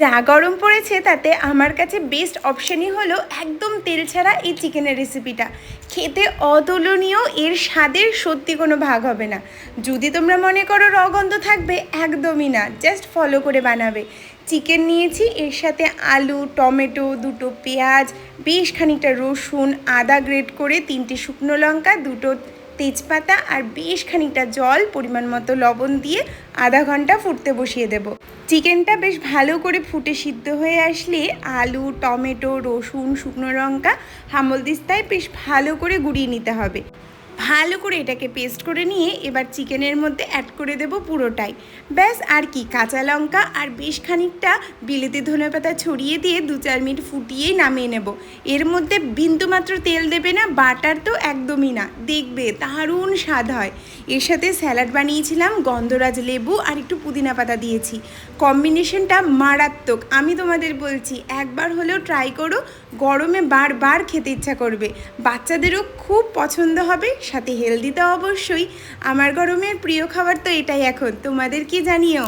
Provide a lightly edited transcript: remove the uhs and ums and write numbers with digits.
যা গরম পড়েছে তাতে আমার কাছে বেস্ট অপশানই হলো একদম তেল ছাড়া এই চিকেনের রেসিপিটা। খেতে অতুলনীয়, এর স্বাদের সত্যি কোনো ভাগ হবে না। যদি তোমরা মনে করো রগন্ধ থাকবে, একদমই না, জাস্ট ফলো করে বানাবে। চিকেন নিয়েছি, এর সাথে আলু, টমেটো, দুটো পেঁয়াজ, বেশ খানিকটা রসুন, আদা গ্রেট করে, 3টে শুকনো লঙ্কা, দুটো তেজপাতা আর বেশ খানিকটা জল, পরিমাণ মতো লবণ দিয়ে আধা ঘন্টা ফুটতে বসিয়ে দেব। চিকেনটা বেশ ভালো করে ফুটে সিদ্ধ হয়ে আসলে আলু, টমেটো, রসুন, শুকনো লঙ্কা হামলদিস্তায় বেশ ভালো করে গুঁড়িয়ে নিতে হবে। ভালো করে এটাকে পেস্ট করে নিয়ে এবার চিকেনের মধ্যে অ্যাড করে দেব পুরোটাই। ব্যাস, আর কি, কাঁচা লঙ্কা আর বেশ খানিকটা বিলেতি ধনেপাতা ছড়িয়ে দিয়ে 2-4 মিনিট ফুটিয়েই নামিয়ে নেব। এর মধ্যে বিন্দুমাত্র তেল দেবে না, বাটার তো একদমই না, দেখবে দারুণ স্বাদ হয়। এর সাথে স্যালাড বানিয়েছিলাম, গন্ধরাজ লেবু আর একটু পুদিনা পাতা দিয়েছি। কম্বিনেশনটা মারাত্মক, আমি তোমাদের বলছি একবার হলেও ট্রাই করো। গরমে বারবার খেতে ইচ্ছা করবে, বাচ্চাদেরও খুব পছন্দ হবে, সাথে হেলদি তো অবশ্যই। আমার গরমের প্রিয় খাবার তো এটাই এখন, তোমাদের কি জানিও।